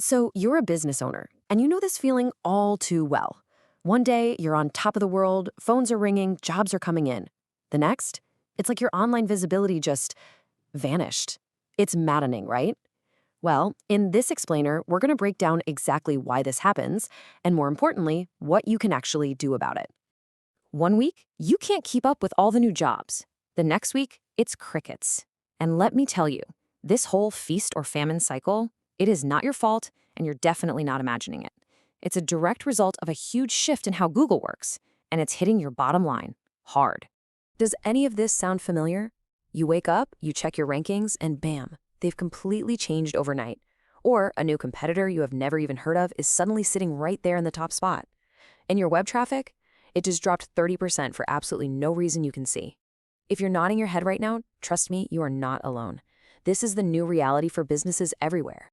So you're a business owner, and you know this feeling all too well. One day, you're on top of the world, phones are ringing, jobs are coming in. The next, it's like your online visibility just vanished. It's maddening, right? Well, in this explainer, we're going to break down exactly why this happens, and more importantly, what you can actually do about it. One week, you can't keep up with all the new jobs. The next week, it's crickets. And let me tell you, this whole feast or famine cycle, it is not your fault, and you're definitely not imagining it. It's a direct result of a huge shift in how Google works, and it's hitting your bottom line hard. Does any of this sound familiar? You wake up, you check your rankings, and bam, they've completely changed overnight. Or a new competitor you have never even heard of is suddenly sitting right there in the top spot. And your web traffic? It just dropped 30% for absolutely no reason you can see. If you're nodding your head right now, trust me, you are not alone. This is the new reality for businesses everywhere.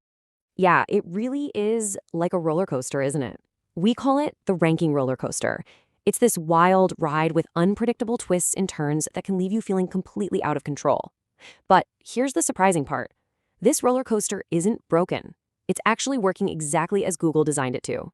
Yeah, it really is like a roller coaster, isn't it? We call it the ranking roller coaster. It's this wild ride with unpredictable twists and turns that can leave you feeling completely out of control. But here's the surprising part. This roller coaster isn't broken. It's actually working exactly as Google designed it to.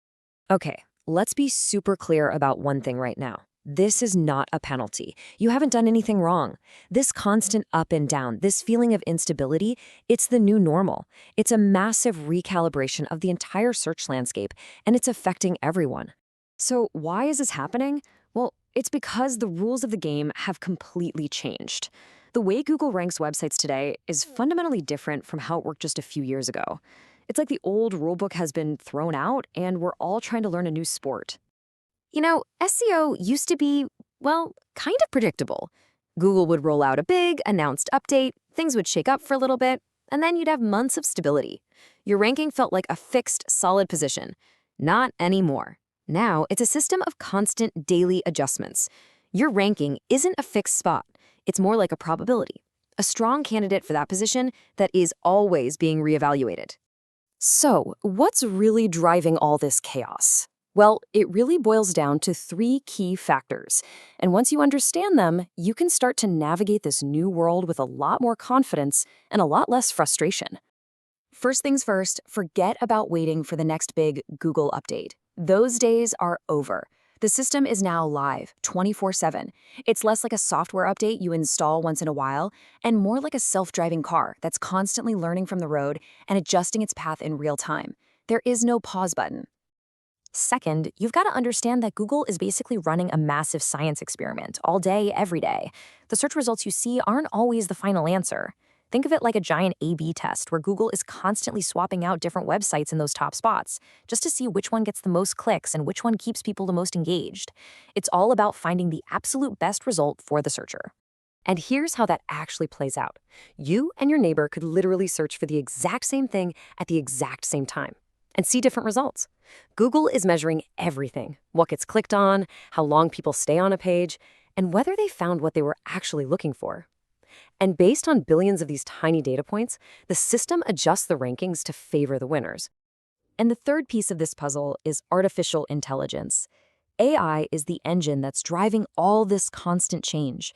Okay, let's be super clear about one thing right now. This is not a penalty. You haven't done anything wrong. This constant up and down, this feeling of instability, it's the new normal. It's a massive recalibration of the entire search landscape, and it's affecting everyone. So why is this happening? Well, it's because the rules of the game have completely changed. The way Google ranks websites today is fundamentally different from how it worked just a few years ago. It's like the old rulebook has been thrown out, and we're all trying to learn a new sport. SEO used to be, well, kind of predictable. Google would roll out a big, announced update, things would shake up for a little bit, and then you'd have months of stability. Your ranking felt like a fixed, solid position. Not anymore. Now, it's a system of constant daily adjustments. Your ranking isn't a fixed spot. It's more like a probability, a strong candidate for that position that is always being reevaluated. So, what's really driving all this chaos? Well, it really boils down to three key factors. And once you understand them, you can start to navigate this new world with a lot more confidence and a lot less frustration. First things first, forget about waiting for the next big Google update. Those days are over. The system is now live, 24/7. It's less like a software update you install once in a while, and more like a self-driving car that's constantly learning from the road and adjusting its path in real time. There is no pause button. Second, you've got to understand that Google is basically running a massive science experiment all day, every day. The search results you see aren't always the final answer. Think of it like a giant A/B test where Google is constantly swapping out different websites in those top spots just to see which one gets the most clicks and which one keeps people the most engaged. It's all about finding the absolute best result for the searcher. And here's how that actually plays out. You and your neighbor could literally search for the exact same thing at the exact same time and see different results. Google is measuring everything: what gets clicked on, how long people stay on a page, and whether they found what they were actually looking for. And based on billions of these tiny data points, the system adjusts the rankings to favor the winners. And the third piece of this puzzle is artificial intelligence. AI is the engine that's driving all this constant change.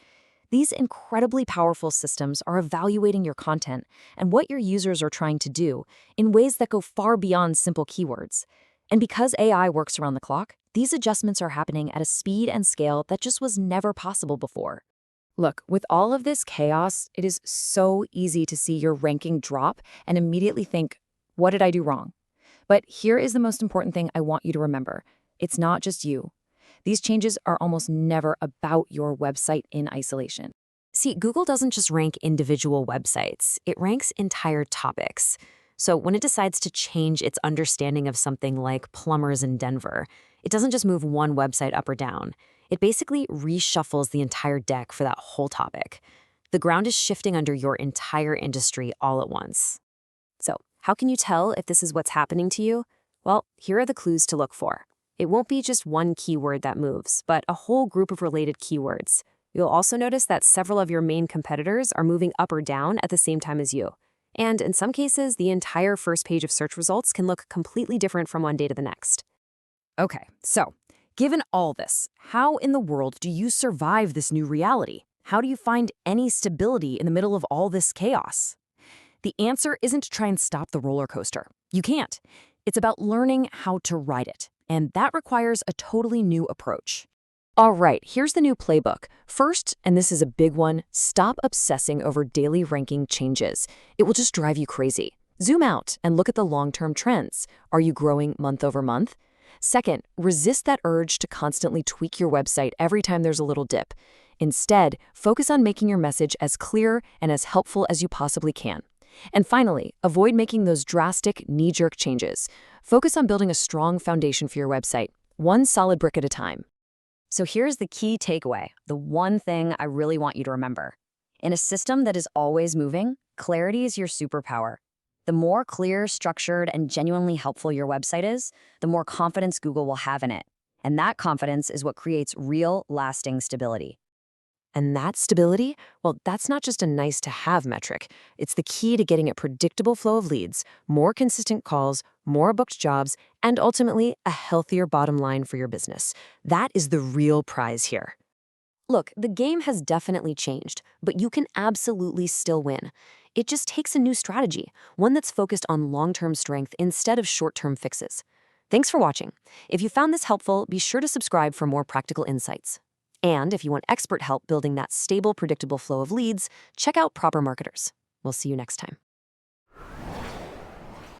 These incredibly powerful systems are evaluating your content and what your users are trying to do in ways that go far beyond simple keywords. And because AI works around the clock, these adjustments are happening at a speed and scale that just was never possible before. Look, with all of this chaos, it is so easy to see your ranking drop and immediately think, what did I do wrong? But here is the most important thing I want you to remember. It's not just you. These changes are almost never about your website in isolation. See, Google doesn't just rank individual websites, it ranks entire topics. So when it decides to change its understanding of something like plumbers in Denver, it doesn't just move one website up or down. It basically reshuffles the entire deck for that whole topic. The ground is shifting under your entire industry all at once. So, how can you tell if this is what's happening to you? Well, here are the clues to look for. It won't be just one keyword that moves, but a whole group of related keywords. You'll also notice that several of your main competitors are moving up or down at the same time as you. And in some cases, the entire first page of search results can look completely different from one day to the next. Okay, so given all this, how in the world do you survive this new reality? How do you find any stability in the middle of all this chaos? The answer isn't to try and stop the roller coaster. You can't. It's about learning how to write it, and that requires a totally new approach. All right, here's the new playbook. First, and this is a big one, stop obsessing over daily ranking changes. It will just drive you crazy. Zoom out and look at the long-term trends. Are you growing month over month? Second, resist that urge to constantly tweak your website every time there's a little dip. Instead, focus on making your message as clear and as helpful as you possibly can. And finally, avoid making those drastic, knee-jerk changes. Focus on building a strong foundation for your website, one solid brick at a time. So here's the key takeaway, the one thing I really want you to remember. In a system that is always moving, clarity is your superpower. The more clear, structured, and genuinely helpful your website is, the more confidence Google will have in it. And that confidence is what creates real, lasting stability. And that stability, well, that's not just a nice-to-have metric. It's the key to getting a predictable flow of leads, more consistent calls, more booked jobs, and ultimately a healthier bottom line for your business. That is the real prize here. Look, the game has definitely changed, but you can absolutely still win. It just takes a new strategy, one that's focused on long-term strength instead of short-term fixes. Thanks for watching. If you found this helpful, be sure to subscribe for more practical insights. And if you want expert help building that stable, predictable flow of leads, check out Proper Marketers. We'll see you next time.